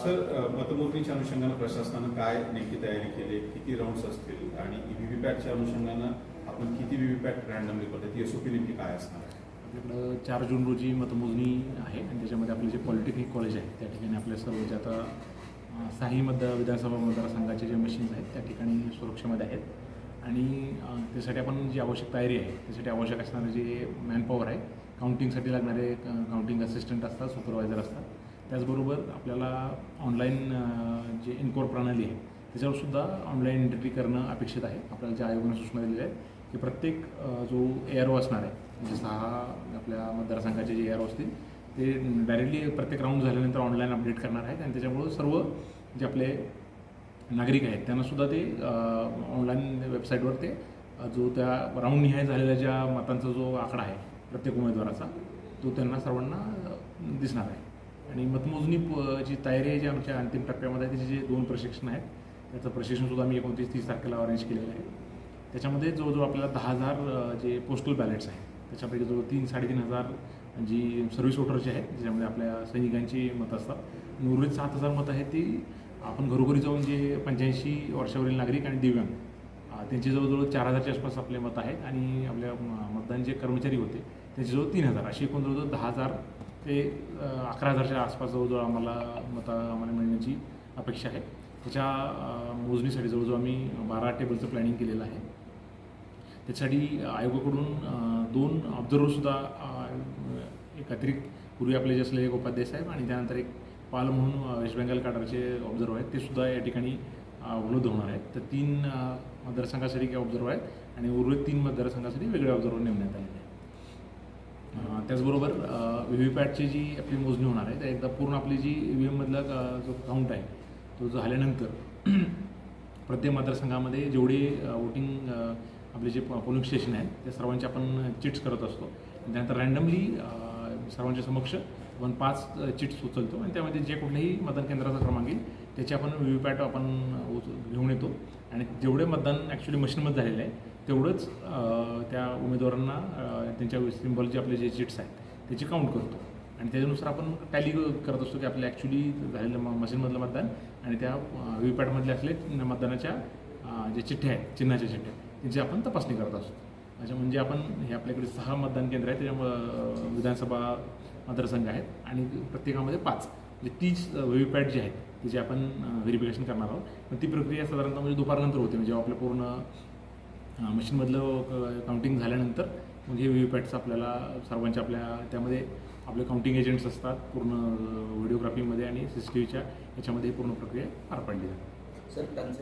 Sir, मतमोजणीच्या अनुषंगानं प्रशासनानं काय नेमकी तयारी केली, किती राऊंड्स असतील आणि व्हीव्हीपॅटच्या अनुषंगानं आपण किती व्हीव्हीपॅट रँडमली करतो, ती एसओपी नेमकी काय असणार आहे? आपल्याकडं 4 जून रोजी मतमोजणी आहे आणि त्याच्यामध्ये आपले जे पॉलिटेक्निक कॉलेज आहे त्या ठिकाणी आपल्या सर्व जे आता 6 विधानसभा मतदारसंघाचे जे मशीन्स आहेत त्या ठिकाणी सुरक्षेमध्ये आहेत आणि त्यासाठी आपण जी आवश्यक तयारी आहे त्यासाठी आवश्यक असणारे जे मॅनपॉवर आहे, काउंटिंगसाठी लागणारे काउंटिंग असिस्टंट असतात, सुपरवायझर असतात. त्याचबरोबर आपल्याला ऑनलाईन जे इनकोर प्रणाली आहे त्याच्यावरसुद्धा ऑनलाईन एंट्री करणं अपेक्षित आहे. आपल्याला ज्या आयोगाने सूचना दिलेल्या आहेत की प्रत्येक जो ARO असणार आहे, म्हणजे 6 आपल्या मतदारसंघाचे जे ARO असतील ते डायरेक्टली प्रत्येक राऊंड झाल्यानंतर ऑनलाईन अपडेट करणार आहेत आणि त्याच्यामुळं सर्व जे आपले नागरिक आहेत त्यांनासुद्धा ते ऑनलाईन वेबसाईटवर ते जो त्या राऊंडनिहाय झालेल्या ज्या मतांचा जो आकडा आहे प्रत्येक उमेदवाराचा तो त्यांना सर्वांना दिसणार आहे. आणि मतमोजणी जी तयारी आहे जी आमच्या अंतिम टप्प्यामध्ये आहे त्याचे जे 2 प्रशिक्षण आहेत त्याचं प्रशिक्षणसुद्धा आम्ही 29-30 तारखेला अरेंज केलेलं आहे. त्याच्यामध्ये जवळजवळ आपल्याला 10,000 जे पोस्टल बॅलेट्स आहेत त्याच्यापैकी जवळ 3-3.5 जी सर्व्हिस वोटरची आहेत ज्याच्यामध्ये आपल्या सैनिकांची मतं असतात. उर्वरित 7,000 मतं आहेत ती आपण घरोघरी जाऊन जे 85 वर्षावरील नागरिक आणि दिव्यांग त्यांचे जवळजवळ 4,000च्या आसपास आपले मतं आहेत आणि आपल्या मतदान जे कर्मचारी होते त्यांचे जवळ 3,000 अशी एकूण जवळजवळ 10,000 ते 11,000च्या आसपास जवळजवळ आम्हाला मिळण्याची अपेक्षा आहे. त्याच्या मोजणीसाठी जवळजवळ आम्ही 12 टेबलचं प्लॅनिंग केलेलं आहे. त्यासाठी आयोगाकडून 2 ऑब्झर्व्हरसुद्धा एक अतिरिक्त पूर्वी आपले जे असलेले एक उपाध्याय साहेब आणि त्यानंतर एक पाल म्हणून वेस्ट बेंगाल काडारचे ऑब्झर्व्हर आहेत ते सुद्धा या ठिकाणी उपलब्ध होणार आहेत. तर 3 मतदारसंघासाठी काही ऑब्झर्व्हर आहेत आणि उर्वरित 3 मतदारसंघासाठी वेगळे ऑब्झर्व्हर नेमण्यात आलेले आहेत. त्याचबरोबर व्हीव्हीपॅटची जी आपली मोजणी होणार आहे त्या एकदा पूर्ण आपली जी EVM-मधला जो काउंट आहे तो झाल्यानंतर प्रत्येक मतदारसंघामध्ये जेवढे वोटिंग आपले जे पोलिंग स्टेशन आहेत त्या सर्वांचे आपण चिट्स करत असतो. त्यानंतर रँडमली सर्वांच्या समक्ष आपण 5 चिट्स उचलतो आणि त्यामध्ये जे कुठल्याही मतदान केंद्राचा क्रमांक येईल त्याची आपण व्हीव्हीपॅट आपण घेऊन येतो आणि जेवढे मतदान ॲक्च्युली मशीनमध्ये झालेलं आहे तेवढंच त्या उमेदवारांना त्यांच्या सिम्बॉलचे आपले जे चिट्स आहेत त्याची काउंट करतो आणि त्याच्यानुसार आपण टॅली करत असतो की आपल्या ॲक्च्युली झालेलं मशीनमधलं मतदान आणि त्या व्हीव्हीपॅटमधले असले मतदानाच्या जे चिठ्ठ्या आहेत, चिन्हाच्या चिठ्ठ्या त्यांची आपण तपासणी करत असतो. म्हणजे आपण हे आपल्याकडे 6 मतदान केंद्र आहेत त्याच्यामुळं विधानसभा मतदारसंघ आहेत आणि प्रत्येकामध्ये 5 म्हणजे 30 व्हीव्हीपॅट जे आहेत त्याचे आपण व्हेरिफिकेशन करणार आहोत. पण ती प्रक्रिया साधारणतः म्हणजे दुपारनंतर होते, म्हणजे जेव्हा आपलं पूर्ण मशीनमधलं काउंटिंग झाल्यानंतर मग हे व्हीव्हीपॅट्स आपल्याला सर्वांच्या आपल्या त्यामध्ये आपले काउंटिंग एजंट्स असतात पूर्ण व्हिडिओग्राफीमध्ये आणि CCTVच्या याच्यामध्ये पूर्ण प्रक्रिया पार पाडली जाते. सर